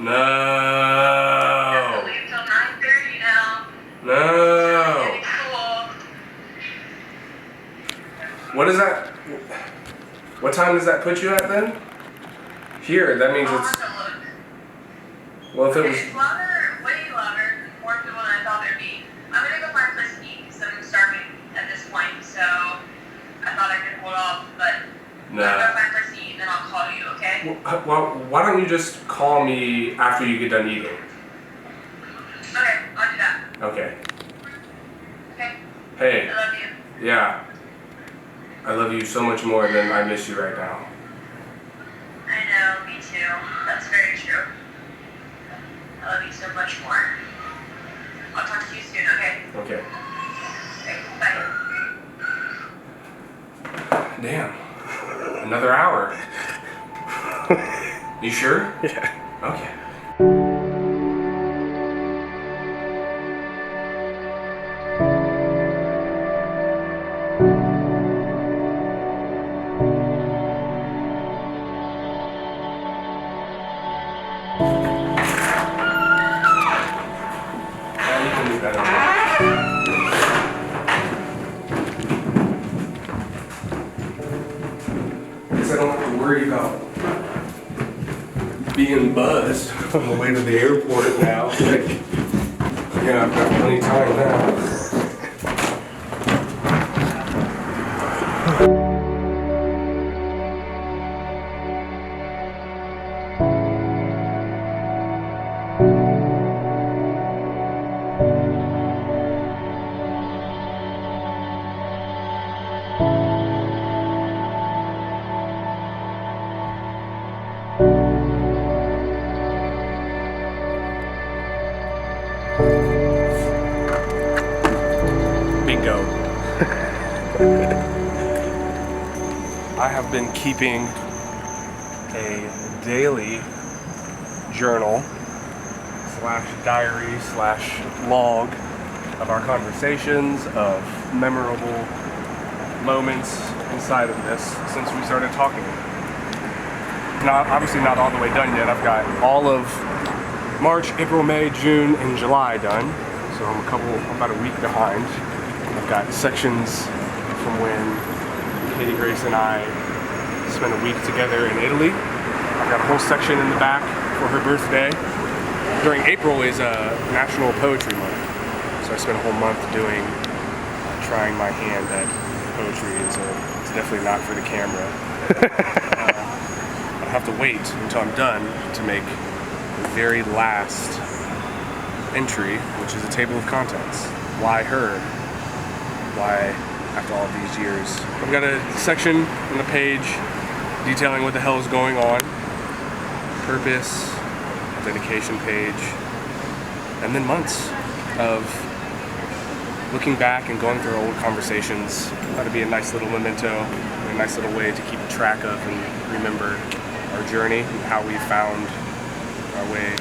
No. I have to leave till 9:30 now. No. It's cool. What is that? What time does that put you at then? Here, that means I'll it's. have to look. Well, if it was. It's louder, way louder, more than what I thought it'd be. I'm gonna go find a place to eat because I'm starving at this point, so I thought I could hold off, but I'm gonna Nah. go find a place to eat and then I'll call you, okay? Well, why don't you just call me after you get done eating? Okay, I'll do that. Okay. Okay? Hey. I love you. Yeah. I love you so much more than I miss you right now. I know, me too. That's very true. I love you so much more. I'll talk to you soon, okay? Okay. Okay, bye. Damn. Another hour. You sure? Yeah. Okay. Yeah, you can leave that over. I guess I don't have to worry about being buzzed on the way to the airport now. Like, yeah, I've got plenty of time now. Bingo. I have been keeping a daily journal / diary / log of our conversations, of memorable moments inside of this since we started talking. Not obviously not all the way done yet. I've got all of March, April, May, June, and July done. So I'm about a week behind. I've got sections from when Katie Grace and I spent a week together in Italy. I've got a whole section in the back for her birthday. During April is National Poetry Month. So I spent a whole month trying my hand at poetry, and so it's definitely not for the camera. I'll have to wait until I'm done to make the very last entry, which is a table of contents. Why her? Why, after all these years? I've got a section on the page detailing what the hell is going on, purpose, dedication page, and then months of looking back and going through old conversations. Thought it'd be a nice little memento, a nice little way to keep track of and remember our journey and how we found our ways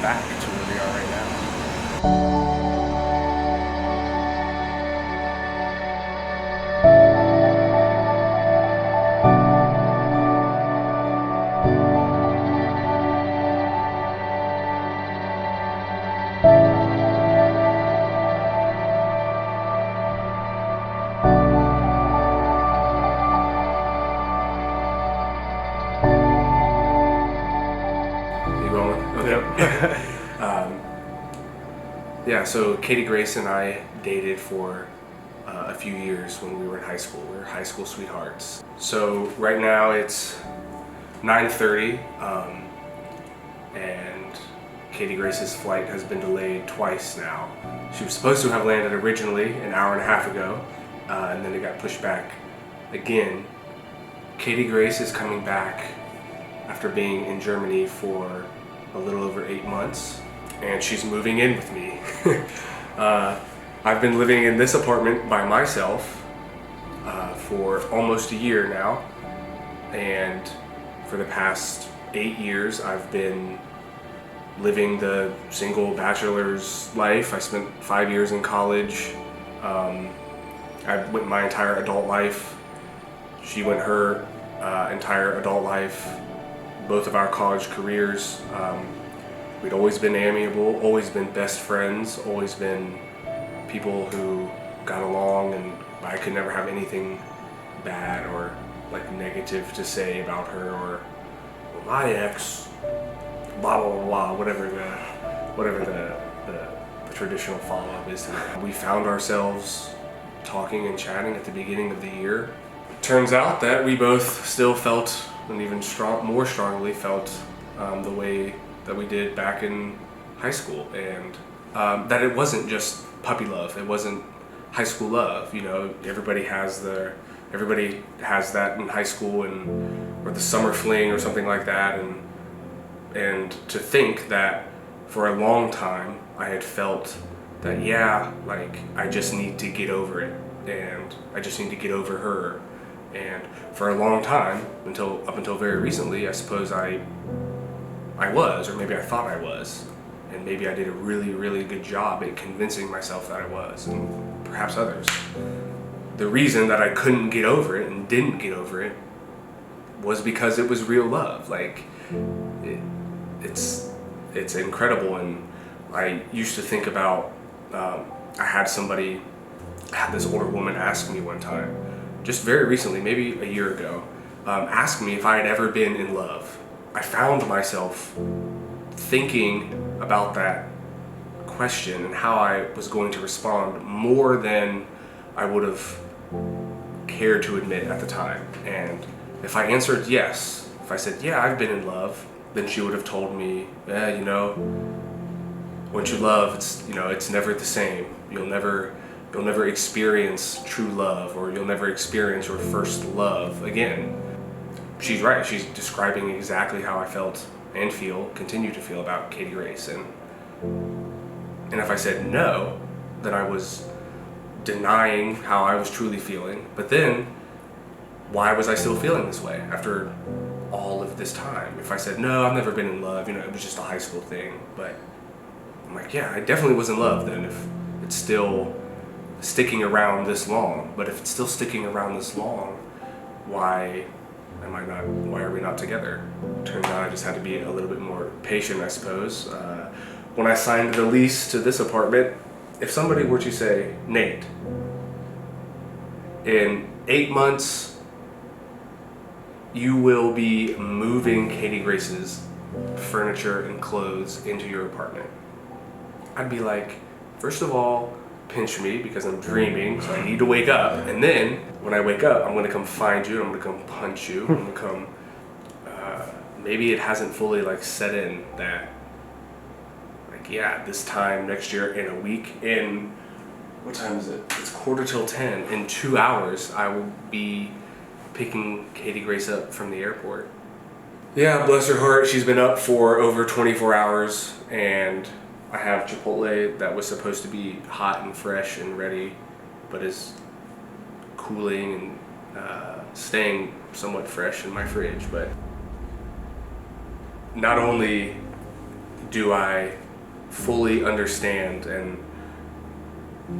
back to where we are right now. You going? Okay. Yeah, so Katie Grace and I dated for a few years when we were in high school. We were high school sweethearts. So right now it's 9:30, and Katie Grace's flight has been delayed twice now. She was supposed to have landed originally an hour and a half ago, and then it got pushed back again. Katie Grace is coming back after being in Germany for a little over 8 months, and she's moving in with me. I've been living in this apartment by myself for almost a year now, and for the past 8 years I've been living the single bachelor's life. I spent 5 years in college. I went my entire adult life. She went her entire adult life, both of our college careers. We'd always been amiable, always been best friends, always been people who got along, and I could never have anything bad or like negative to say about her, or well, my ex, blah blah blah, blah, whatever the traditional follow-up is to that. We found ourselves talking and chatting at the beginning of the year. Turns out that we both still felt, and even more strongly felt, the way that we did back in high school, and that it wasn't just puppy love. It wasn't high school love. You know, everybody has that in high school, or the summer fling or something like that, and to think that for a long time I had felt that, yeah, like I just need to get over it, and I just need to get over her. And for a long time, up until very recently, I suppose I was, or maybe I thought I was, and maybe I did a really, really good job at convincing myself that I was, and perhaps others. The reason that I couldn't get over it and didn't get over it was because it was real love. Like, it's incredible. And I used to think about, I had this older woman ask me one time, just very recently, maybe a year ago, ask me if I had ever been in love. I found myself thinking about that question and how I was going to respond more than I would have cared to admit at the time. And if I answered yes, if I said, yeah, I've been in love, then she would have told me, yeah, you know, when you love, it's never the same. You'll never experience true love, or you'll never experience your first love again. She's right. She's describing exactly how I felt and continue to feel about Katie Grace. And if I said no, then I was denying how I was truly feeling. But then, why was I still feeling this way after all of this time? If I said, no, I've never been in love, it was just a high school thing. But I'm like, yeah, I definitely was in love then, if it's still sticking around this long. But if it's still sticking around this long, why are we not together? Turns out I just had to be a little bit more patient, I suppose. When I signed the lease to this apartment, if somebody were to say, Nate, in 8 months, you will be moving Katie Grace's furniture and clothes into your apartment, I'd be like, first of all, pinch me because I'm dreaming, so I need to wake up. And then when I wake up, I'm going to come find you, I'm going to come punch you, I'm going to come, maybe it hasn't fully set in that, yeah, this time next year in a week, what time is it? It's 9:45. In 2 hours, I will be picking Katie Grace up from the airport. Yeah, bless her heart, she's been up for over 24 hours, and I have Chipotle that was supposed to be hot and fresh and ready, but is cooling and staying somewhat fresh in my fridge. But not only do I fully understand, and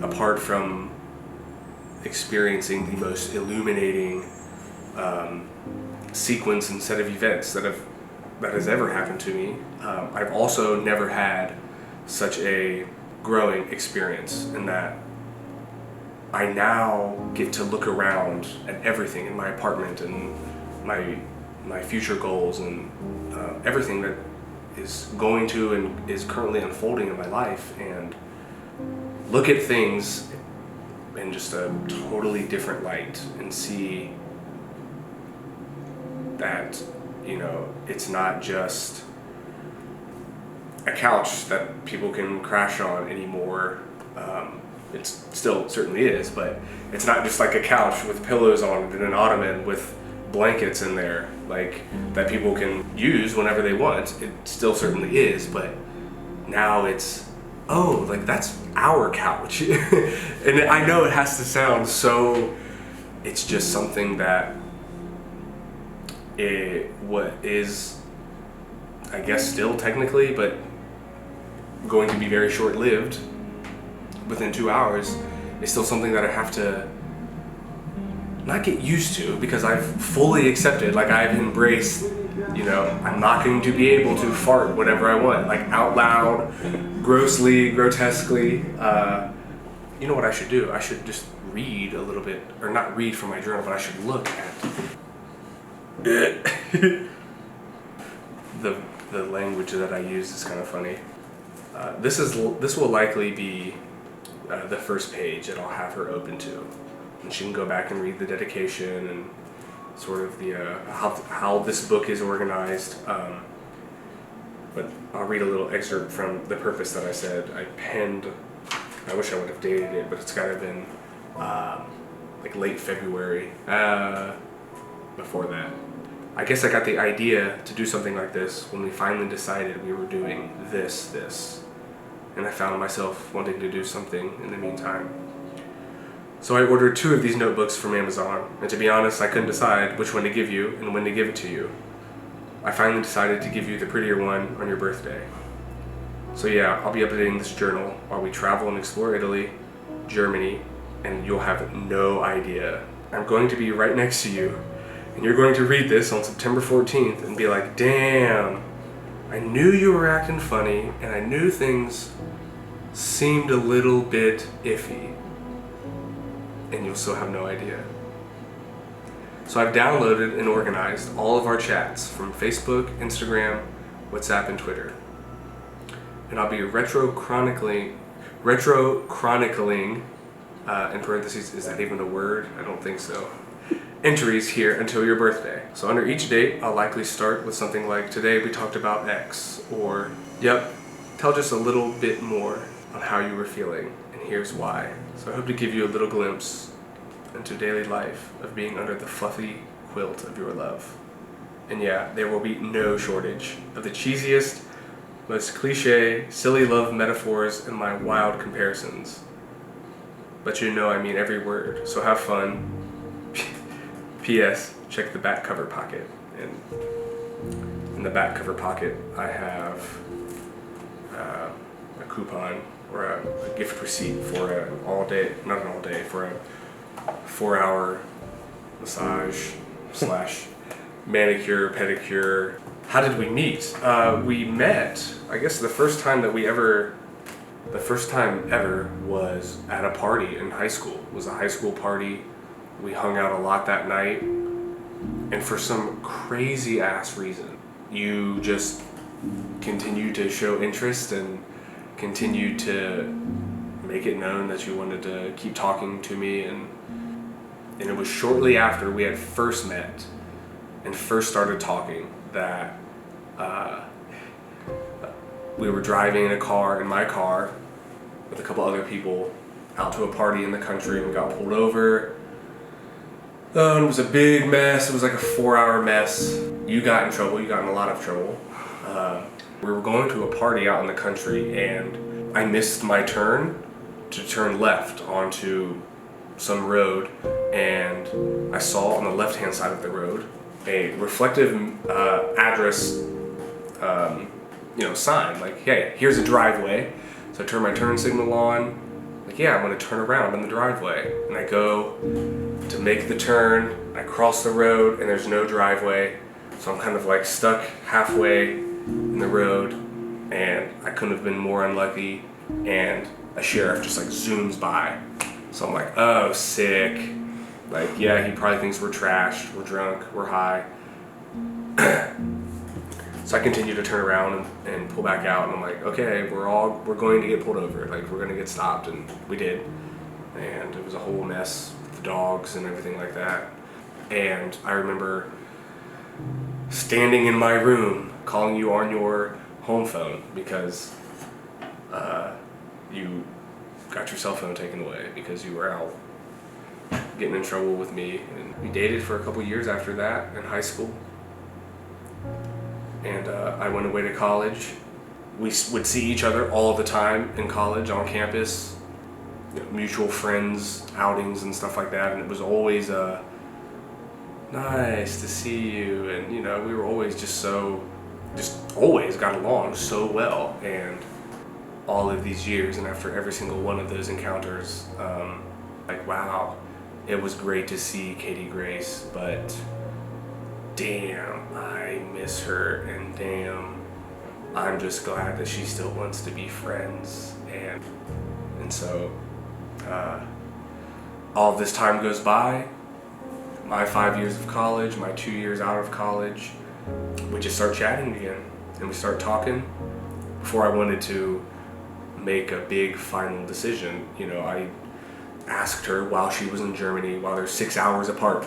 apart from experiencing the most illuminating sequence and set of events that has ever happened to me, I've also never had such a growing experience, in that I now get to look around at everything in my apartment and my future goals and everything that is going to and is currently unfolding in my life, and look at things in just a totally different light, and see that, it's not just a couch that people can crash on anymore. It still certainly is, but it's not just like a couch with pillows on it and an ottoman with blankets in there, that people can use whenever they want. It still certainly is, but now it's, that's our couch. And I know it has to sound so, it's just something that what is, I guess, still technically, but going to be very short-lived within 2 hours, is still something that I have to not get used to, because I've fully accepted, like I've embraced, you know, I'm not going to be able to fart whatever I want, like out loud, grossly, grotesquely. You know what I should do? I should just read a little bit, or not read from my journal, but I should look at the language that I use is kind of funny. This will likely be the first page that I'll have her open to, and she can go back and read the dedication and sort of the how this book is organized. But I'll read a little excerpt from the purpose that I said. I penned. I wish I would have dated it, but it's gotta have been like late February. Before that, I guess I got the idea to do something like this when we finally decided we were doing this, and I found myself wanting to do something in the meantime. So I ordered 2 of these notebooks from Amazon, and to be honest, I couldn't decide which one to give you and when to give it to you. I finally decided to give you the prettier one on your birthday. So yeah, I'll be updating this journal while we travel and explore Italy, Germany, and you'll have no idea. I'm going to be right next to you, and you're going to read this on September 14th and be like, damn, I knew you were acting funny, and I knew things seemed a little bit iffy. And you'll still have no idea. So I've downloaded and organized all of our chats from Facebook, Instagram, WhatsApp, and Twitter. And I'll be retro chronicling, in parentheses, is that even a word? I don't think so. Entries here until your birthday. So under each date, I'll likely start with something like, today we talked about X, or, yep, tell just a little bit more on how you were feeling, and here's why. So I hope to give you a little glimpse into daily life of being under the fluffy quilt of your love. And yeah, there will be no shortage of the cheesiest, most cliche, silly love metaphors and my wild comparisons. But you know I mean every word, so have fun. P.S. Check the back cover pocket. And in the back cover pocket, I have a coupon or a gift receipt for for a 4-hour massage / manicure, pedicure. How did we meet? We met, I guess the first time ever was at a party in high school. It was a high school party. We hung out a lot that night, and for some crazy ass reason, you just continued to show interest and continued to make it known that you wanted to keep talking to me, and it was shortly after we had first met and first started talking that we were driving in my car with a couple other people out to a party in the country, and we got pulled over. It was a big mess. It was like a 4-hour mess. You got in trouble. You got in a lot of trouble. We were going to a party out in the country, and I missed my turn to turn left onto some road, and I saw on the left-hand side of the road a reflective address sign, like, hey, here's a driveway. So I turn my turn signal on, like, yeah, I'm gonna turn around in the driveway. And I go to make the turn, I cross the road, and there's no driveway. So I'm kind of like stuck halfway in the road, and I couldn't have been more unlucky, and a sheriff just like zooms by. So I'm like, oh, sick. Like, yeah, he probably thinks we're trashed, we're drunk, we're high. So I continue to turn around and pull back out, and I'm like, okay, we're going to get pulled over. Like, we're gonna get stopped, and we did. And it was a whole mess with the dogs and everything like that. And I remember standing in my room calling you on your home phone because you got your cell phone taken away because you were out getting in trouble with me. And we dated for a couple years after that in high school. And I went away to college. We would see each other all the time in college, on campus, mutual friends, outings and stuff like that. And it was always nice to see you. And, we were always just always got along so well. And all of these years, and after every single one of those encounters, like, wow, it was great to see Katie Grace, but damn, I miss her, and damn, I'm just glad that she still wants to be friends. And so all this time goes by, my 5 years of college, my 2 years out of college, we just start chatting again, and we start talking. Before I wanted to make a big final decision, you know, I asked her while she was in Germany, while they're 6 hours apart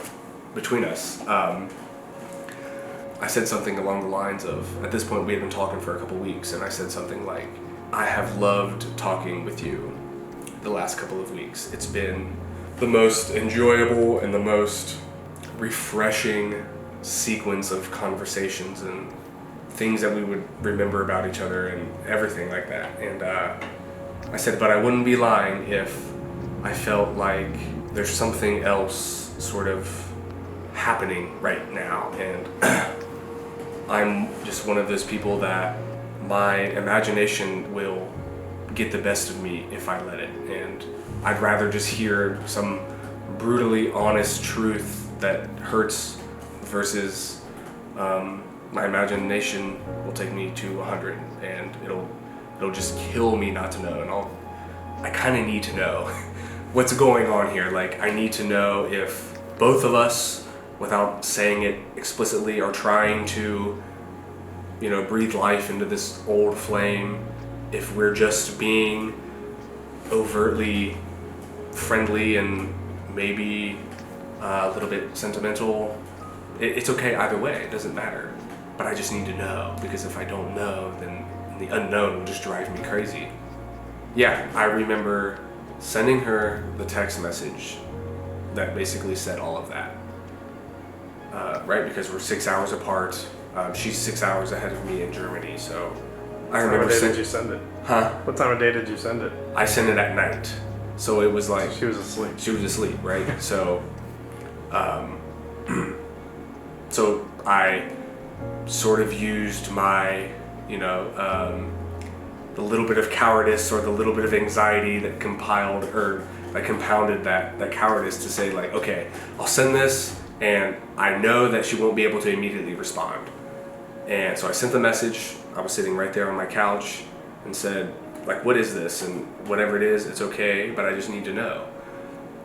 between us. I said something along the lines of, at this point we had been talking for a couple weeks, and I said something like, I have loved talking with you the last couple of weeks. It's been the most enjoyable and the most refreshing sequence of conversations and things that we would remember about each other and everything like that. And I said, but I wouldn't be lying if I felt like there's something else sort of happening right now. And I'm just one of those people that my imagination will get the best of me if I let it. And I'd rather just hear some brutally honest truth that hurts versus my imagination will take me to 100, and it'll just kill me not to know. And I kind of need to know what's going on here. Like, I need to know if both of us, without saying it explicitly, are trying to, you know, breathe life into this old flame, if we're just being overtly friendly and maybe a little bit sentimental. It's okay either way, it doesn't matter. But I just need to know, because if I don't know, then the unknown will just drive me crazy. Yeah, I remember sending her the text message that basically said all of that. Right, because we're 6 hours apart. She's 6 hours ahead of me in Germany, so I remember. What time of day did you send it? Huh? What time of day did you send it? I sent it at night, so it was like She was asleep. She was asleep, right? So, so I sort of used my, you know, the little bit of cowardice or the little bit of anxiety that compounded that cowardice to say, like, okay, I'll send this, and I know that she won't be able to immediately respond. And so I sent the message. I was sitting right there on my couch and said, like, what is this? And whatever it is, it's okay, but I just need to know.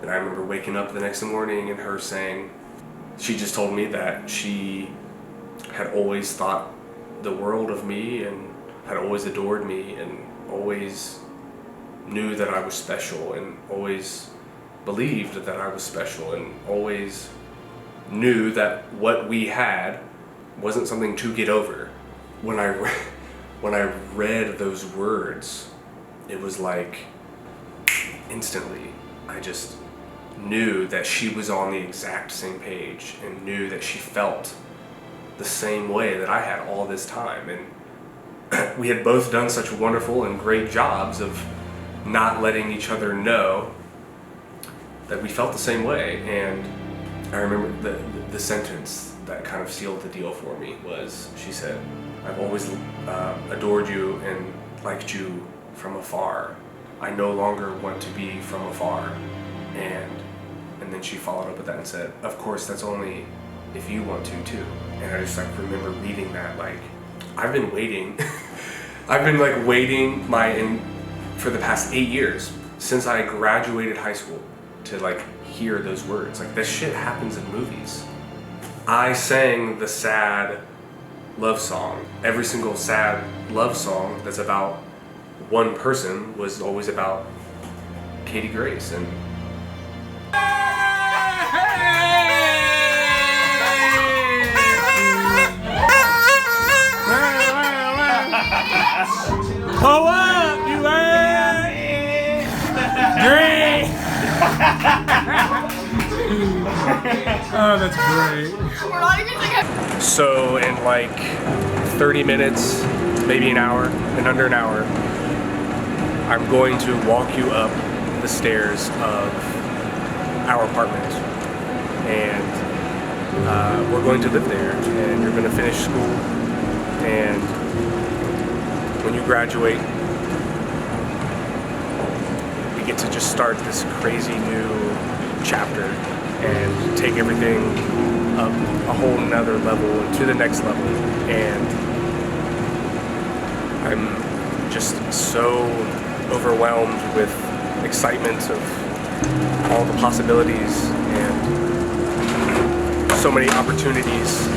And I remember waking up the next morning and her saying, she just told me that she had always thought the world of me and had always adored me and always knew that I was special and always believed that I was special and always knew that what we had wasn't something to get over. When I read those words, it was like instantly I just knew that she was on the exact same page and knew that she felt the same way that I had all this time. And we had both done such wonderful and great jobs of not letting each other know that we felt the same way. And I remember the sentence that kind of sealed the deal for me was, she said, I've always adored you and liked you from afar. I no longer want to be from afar. And then she followed up with that and said, of course, that's only if you want to too. And I just like remember reading that, like, I've been waiting. I've been like waiting for the past 8 years since I graduated high school to like hear those words. Like, this shit happens in movies. I sang the sad love song. Every single sad love song that's about one person was always about Katie Grace. And pull up, you Great! Oh, that's great. so in like 30 minutes, maybe an hour, in under an hour, I'm going to walk you up the stairs of our apartment. And we're going to live there, and you're going to finish school. And when you graduate, we get to just start this crazy new chapter and take everything up a whole nother level to the next level. And I'm just so overwhelmed with excitement of all the possibilities and so many opportunities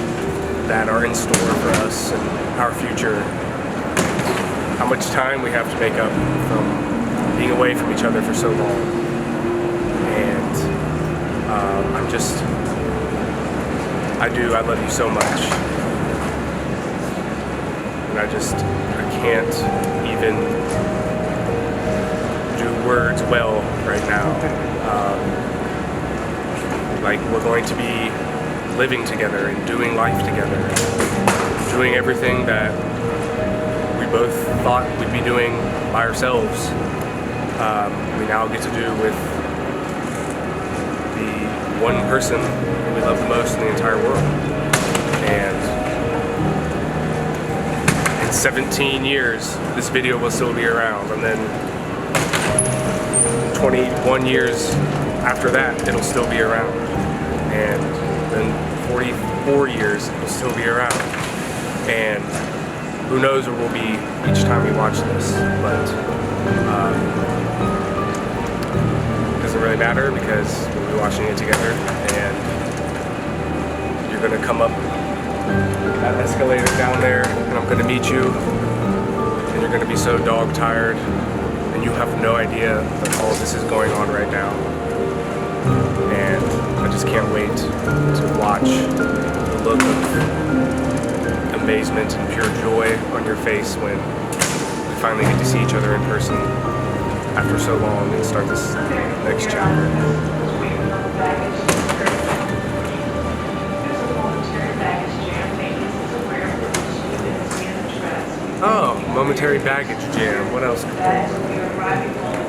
that are in store for us and our future. How much time we have to make up from being away from each other for so long. And I love you so much. And I can't even do words well right now. Like, we're going to be living together and doing life together, doing everything that we both thought we'd be doing by ourselves. We now get to do with the one person we love the most in the entire world. And in 17 years, this video will still be around, and then 21 years after that, it'll still be around. And then 44 years, it'll still be around. And who knows where we'll be each time we watch this, but it doesn't really matter because we'll be watching it together, and you're gonna come up that escalator down there, and I'm gonna meet you, and you're gonna be so dog tired, and you have no idea that all this is going on right now. And I just can't wait to watch the look of amazement and pure joy on your face when we finally get to see each other in person after so long and start this next chapter. Oh, momentary baggage jam. What else could there be?